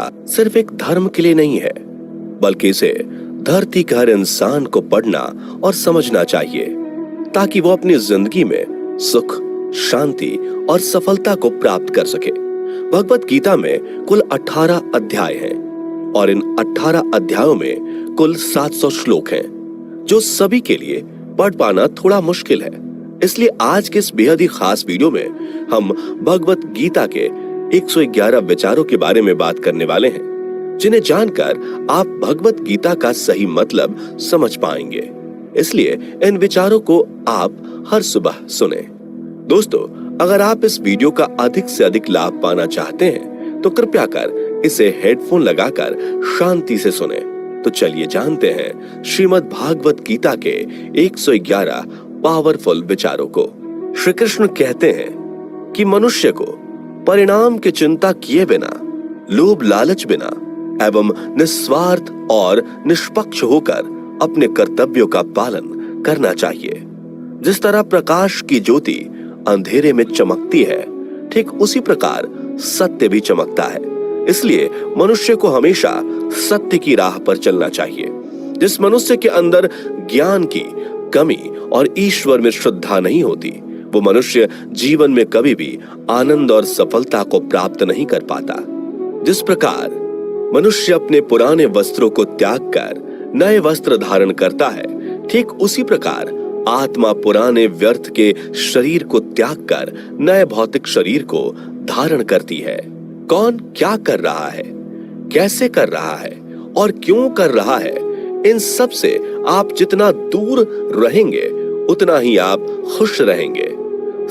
कथा सिर्फ एक धर्म के लिए नहीं है, बल्कि इसे धरती के हर इंसान को पढ़ना और समझना चाहिए, ताकि वो अपनी जिंदगी में सुख, शांति और सफलता को प्राप्त कर सके। भगवत गीता में कुल 18 अध्याय हैं और इन 18 अध्यायों में कुल 700 श्लोक हैं, जो सभी के लिए पढ़ पाना थोड़ा मुश्किल है। इसलिए आज के इस बेहद ही खास वीडियो में हम भगवत गीता के 111 विचारों के बारे में बात करने वाले हैं, जिन्हें जानकर आप भगवत गीता का सही मतलब समझ पाएंगे। इसलिए इन विचारों को आप हर सुबह सुने। दोस्तों, अगर आप इस वीडियो का अधिक से अधिक लाभ पाना चाहते हैं तो कृपया कर इसे हेडफोन लगाकर शांति से सुने। तो चलिए जानते हैं श्रीमद् भागवत गीता के 111 पावरफुल विचारों को। श्री कृष्ण कहते हैं कि मनुष्य को परिणाम की चिंता किए बिना, लोभ लालच बिना एवं निस्वार्थ और निष्पक्ष होकर अपने कर्तव्यों का पालन करना चाहिए। जिस तरह प्रकाश की ज्योति अंधेरे में चमकती है, ठीक उसी प्रकार सत्य भी चमकता है। इसलिए मनुष्य को हमेशा सत्य की राह पर चलना चाहिए। जिस मनुष्य के अंदर ज्ञान की कमी और ईश्वर में श्रद्धा नहीं होती, वो मनुष्य जीवन में कभी भी आनंद और सफलता को प्राप्त नहीं कर पाता। जिस प्रकार मनुष्य अपने पुराने वस्त्रों को त्याग कर नए वस्त्र धारण करता है, ठीक उसी प्रकार आत्मा पुराने व्यर्थ के शरीर को त्याग कर नए भौतिक शरीर को धारण करती है। कौन क्या कर रहा है, कैसे कर रहा है और क्यों कर रहा है, इन सब से आप जितना दूर रहेंगे उतना ही आप खुश रहेंगे।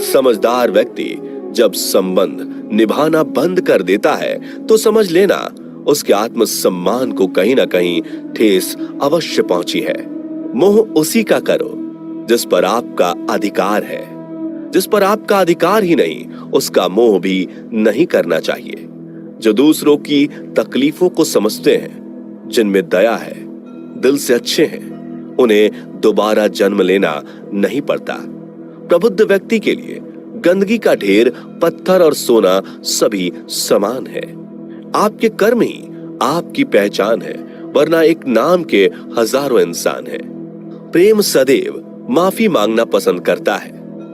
समझदार व्यक्ति जब संबंध निभाना बंद कर देता है तो समझ लेना उसके आत्मसम्मान को कहीं ना कहीं ठेस अवश्य पहुंची है। मोह उसी का करो जिस पर आपका अधिकार है। जिस पर आपका अधिकार ही नहीं, उसका मोह भी नहीं करना चाहिए। जो दूसरों की तकलीफों को समझते हैं, जिनमें दया है, दिल से अच्छे हैं, उन्हें दोबारा जन्म लेना नहीं पड़ता। प्रबुद्ध व्यक्ति के लिए गंदगी का ढेर, पत्थर और सोना सभी समान है। आपके कर्म ही आपकी पहचान है, वरना एक नाम के हजारों इंसान हैं। प्रेम सदैव माफी मांगना पसंद करता है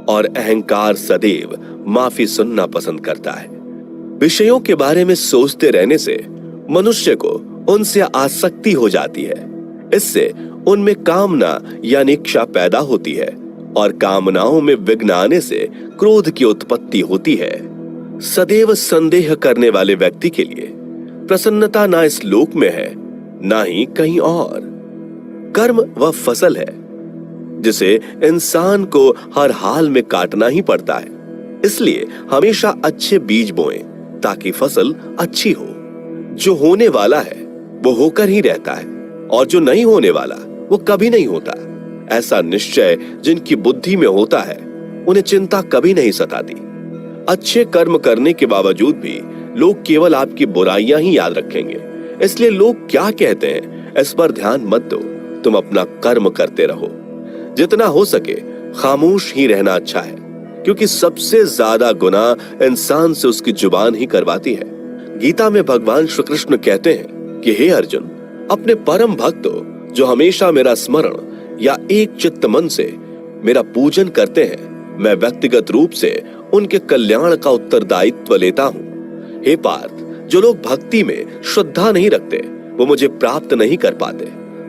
और अहंकार सदैव माफी सुनना पसंद करता है। विषयों के बारे में सोचते रहने से मनुष्य को उनसे आसक्ति हो जाती है। इससे उनमें कामना यानी इच्छा पैदा होती है और कामनाओं में विघ्न आने से क्रोध की उत्पत्ति होती है। सदैव संदेह करने वाले व्यक्ति के लिए प्रसन्नता ना इस लोक में है, ना ही कहीं और। कर्म वह फसल है जिसे इंसान को हर हाल में काटना ही पड़ता है। इसलिए हमेशा अच्छे बीज बोएं ताकि फसल अच्छी हो। जो होने वाला है वो होकर ही रहता है और जो नहीं होने वाला वो कभी नहीं होता। ऐसा निश्चय जिनकी बुद्धि में होता है, उन्हें चिंता कभी नहीं सताती। अच्छे कर्म करने के बावजूद भी लोग केवल आपकी बुराइयां ही याद रखेंगे। इसलिए लोग क्या कहते हैं इस पर ध्यान मत दो, तुम अपना कर्म करते रहो। जितना हो सके खामोश ही रहना अच्छा है, क्योंकि सबसे ज्यादा गुनाह इंसान से उसकी जुबान ही करवाती है। गीता में भगवान श्री कृष्ण कहते हैं कि हे अर्जुन, अपने परम भक्तों जो हमेशा मेरा स्मरण या एक चित्त मन से मेरा पूजन करते हैं, मैं व्यक्तिगत रूप से उनके कल्याण का उत्तरदायित्व लेता हूँ। हे पार्थ, जो लोग भक्ति में श्रद्धा नहीं रखते वो मुझे प्राप्त नहीं कर पाते,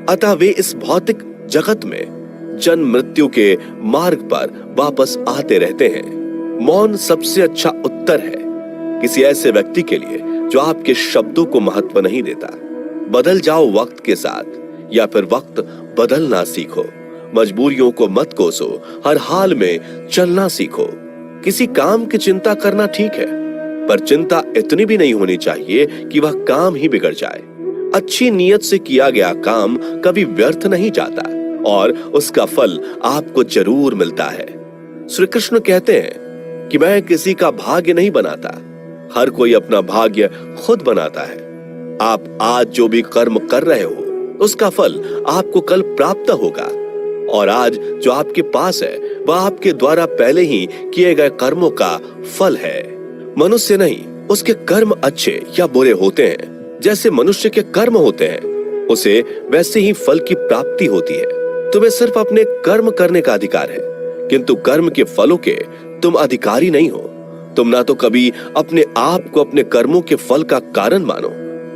अतः वे इस भौतिक जगत में जन्म मृत्यु के मार्ग पर वापस आते रहते हैं। मौन सबसे अच्छा उत्तर है किसी ऐसे व्यक्ति के लिए जो आपके शब्दों को महत्व नहीं देता। बदल जाओ वक्त के साथ, या फिर वक्त बदलना सीखो। मजबूरियों को मत कोसो, हर हाल में चलना सीखो। किसी काम की चिंता करना ठीक है, पर चिंता इतनी भी नहीं होनी चाहिए कि वह काम ही बिगड़ जाए। अच्छी नीयत से किया गया काम कभी व्यर्थ नहीं जाता और उसका फल आपको जरूर मिलता है। श्री कृष्ण कहते हैं कि मैं किसी का भाग्य नहीं बनाता, हर कोई अपना भाग्य खुद बनाता है। आप आज जो भी कर्म कर रहे हो उसका फल आपको कल प्राप्त होगा, और आज जो आपके पास है वह आपके द्वारा पहले ही किए गए कर्मों का फल है। मनुष्य नहीं, उसके कर्म अच्छे या बुरे होते हैं, जैसे मनुष्य के कर्म होते हैं, उसे वैसे ही फल की प्राप्ति होती है। तुम्हें सिर्फ अपने कर्म करने का अधिकार है, किंतु कर्म के फलों के तुम अधिकारी नहीं हो। तुम ना तो कभी अपने आप को अपने कर्मों के फल का कारण मानो,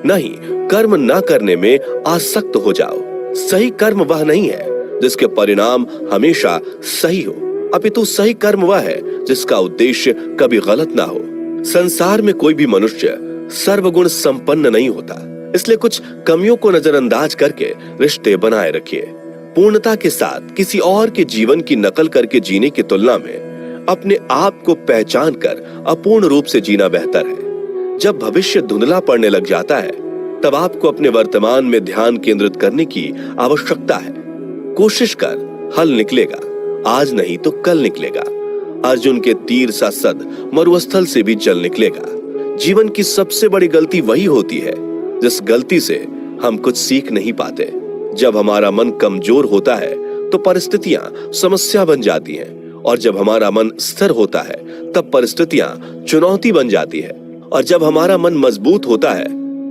न ही कर्म ना करने में आसक्त हो जाओ। सही कर्म वह नहीं है जिसके परिणाम हमेशा सही हो, अपितु सही कर्म वह है जिसका उद्देश्य कभी गलत ना हो। संसार में कोई भी मनुष्य सर्वगुण संपन्न नहीं होता, इसलिए कुछ कमियों को नजरअंदाज करके रिश्ते बनाए रखिए। पूर्णता के साथ किसी और के जीवन की नकल करके जीने की तुलना में अपने आप को पहचान कर अपूर्ण रूप से जीना बेहतर है। जब भविष्य धुंधला पड़ने लग जाता है, तब आपको अपने वर्तमान में ध्यान केंद्रित करने की आवश्यकता है। कोशिश कर, हल निकलेगा, आज नहीं तो कल निकलेगा। अर्जुन के तीर सा सद मरुस्थल से भी जल निकलेगा। जीवन की सबसे बड़ी गलती वही होती है जिस गलती से हम कुछ सीख नहीं पाते। जब हमारा मन कमजोर होता है तो परिस्थितियां समस्या बन जाती हैं, और जब हमारा मन स्थिर होता है तब परिस्थितियां चुनौती बन जाती है, और जब हमारा मन मजबूत होता है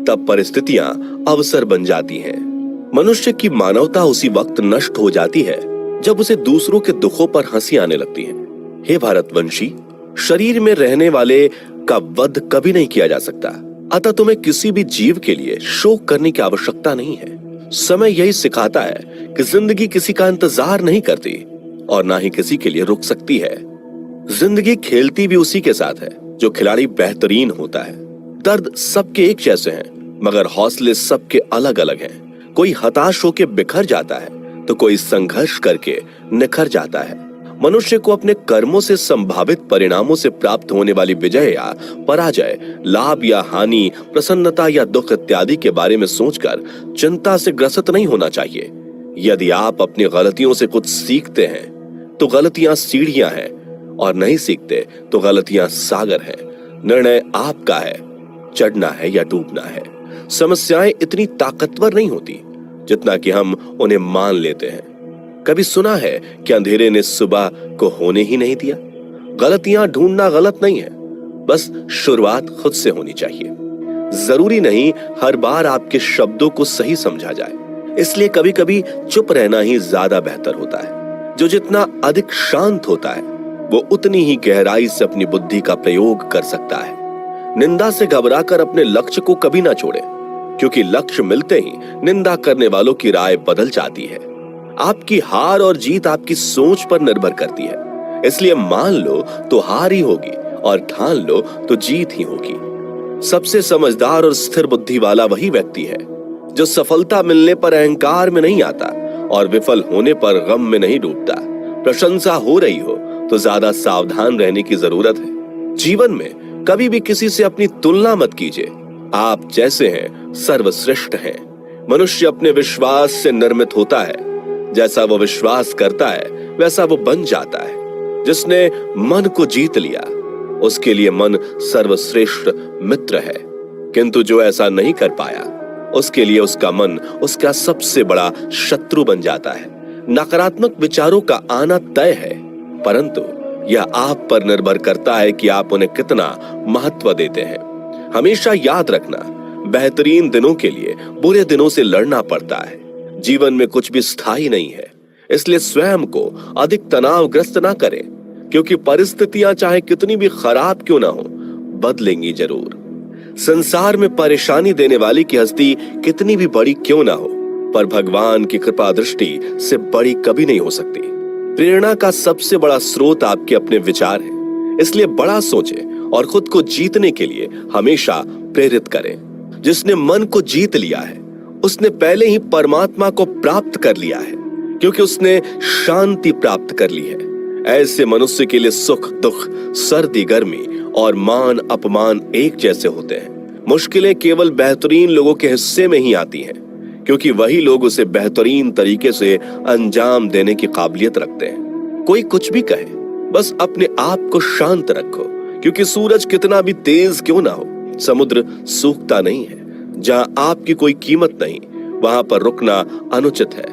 तब परिस्थितियां अवसर बन जाती हैं। मनुष्य की मानवता उसी वक्त नष्ट हो जाती है जब उसे दूसरों के दुखों पर हंसी आने लगती है। हे भारतवंशी, शरीर में रहने वाले का वध कभी नहीं किया जा सकता, अतः तुम्हें किसी भी जीव के लिए शोक करने की आवश्यकता नहीं है। समय यही सिखाता है कि जिंदगी किसी का इंतजार नहीं करती और ना ही किसी के लिए रुक सकती है। जिंदगी खेलती भी उसी के साथ है जो खिलाड़ी बेहतरीन होता है। दर्द सबके एक जैसे हैं, मगर हौसले सबके अलग अलग हैं। कोई हताश होकर बिखर जाता है तो कोई संघर्ष करके निखर जाता है। मनुष्य को अपने कर्मों से संभावित परिणामों से प्राप्त होने वाली विजय या पराजय, लाभ या हानि, प्रसन्नता या दुख इत्यादि के बारे में सोचकर चिंता से ग्रसित नहीं होना चाहिए। यदि आप अपनी गलतियों से कुछ सीखते हैं तो गलतियां सीढ़ियां हैं, और नहीं सीखते तो गलतियां सागर हैं। निर्णय आपका है, चढ़ना है या डूबना है। समस्याएं इतनी ताकतवर नहीं होती जितना कि हम उन्हें मान लेते हैं। कभी सुना है कि अंधेरे ने सुबह को होने ही नहीं दिया? गलतियां ढूंढना गलत नहीं है, बस शुरुआत खुद से होनी चाहिए। जरूरी नहीं हर बार आपके शब्दों को सही समझा जाए, इसलिए कभी कभी चुप रहना ही ज्यादा बेहतर होता है। जो जितना अधिक शांत होता है वो उतनी ही गहराई से अपनी बुद्धि का प्रयोग कर सकता है। निंदा से घबराकर अपने लक्ष्य को कभी ना छोड़े, क्योंकि लक्ष्य मिलते ही निंदा करने वालों की राय बदल जाती है। आपकी हार और जीत आपकी सोच पर निर्भर करती है, इसलिए मान लो तो हार ही होगी और ठान लो तो जीत ही होगी। सबसे समझदार और स्थिर बुद्धि वाला वही व्यक्ति है जो सफलता मिलने पर अहंकार में नहीं आता और विफल होने पर गम में नहीं डूबता। प्रशंसा हो रही हो तो ज्यादा सावधान रहने की जरूरत है। जीवन में कभी भी किसी से अपनी तुलना मत कीजिए। आप जैसे हैं सर्वश्रेष्ठ हैं। मनुष्य अपने विश्वास से निर्मित होता है। जैसा वो विश्वास करता है वैसा वो बन जाता है। जिसने मन को जीत लिया उसके लिए मन सर्वश्रेष्ठ मित्र है, किंतु जो ऐसा नहीं कर पाया उसके लिए उसका मन उसका सबसे बड़ा शत्रु बन जाता है। नकारात्मक विचारों का आना तय है, परंतु यह आप पर निर्भर करता है कि आप उन्हें कितना महत्व देते हैं। हमेशा याद रखना, बेहतरीन दिनों के लिए बुरे दिनों से लड़ना पड़ता है। जीवन में कुछ भी स्थायी नहीं है, इसलिए स्वयं को अधिक तनावग्रस्त ना करें, क्योंकि परिस्थितियां चाहे कितनी भी खराब क्यों ना हो, बदलेंगी जरूर। संसार में परेशानी देने वाली की हस्ती कितनी भी बड़ी क्यों ना हो, पर भगवान की कृपा दृष्टि से बड़ी कभी नहीं हो सकती। प्रेरणा का सबसे बड़ा स्रोत आपके अपने विचार हैं, इसलिए बड़ा सोचें और खुद को जीतने के लिए हमेशा प्रेरित करें। जिसने मन को जीत लिया है उसने पहले ही परमात्मा को प्राप्त कर लिया है, क्योंकि उसने शांति प्राप्त कर ली है। ऐसे मनुष्य के लिए सुख दुख, सर्दी गर्मी और मान अपमान एक जैसे होते हैं। मुश्किलें केवल बेहतरीन लोगों के हिस्से में ही आती हैं, क्योंकि वही लोग उसे बेहतरीन तरीके से अंजाम देने की काबिलियत रखते हैं। कोई कुछ भी कहे, बस अपने आप को शांत रखो, क्योंकि सूरज कितना भी तेज क्यों ना हो, समुद्र सूखता नहीं है। जहां आपकी कोई कीमत नहीं, वहां पर रुकना अनुचित है,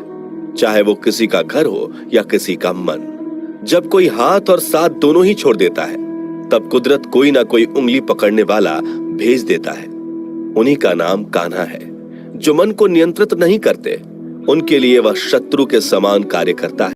चाहे वो किसी का घर हो या किसी का मन। जब कोई हाथ और साथ दोनों ही छोड़ देता है, तब कुदरत कोई ना कोई उंगली पकड़ने वाला भेज देता है। उन्हीं का नाम कान्हा है। जो मन को नियंत्रित नहीं करते, उनके लिए वह शत्रु के समान कार्य करता है।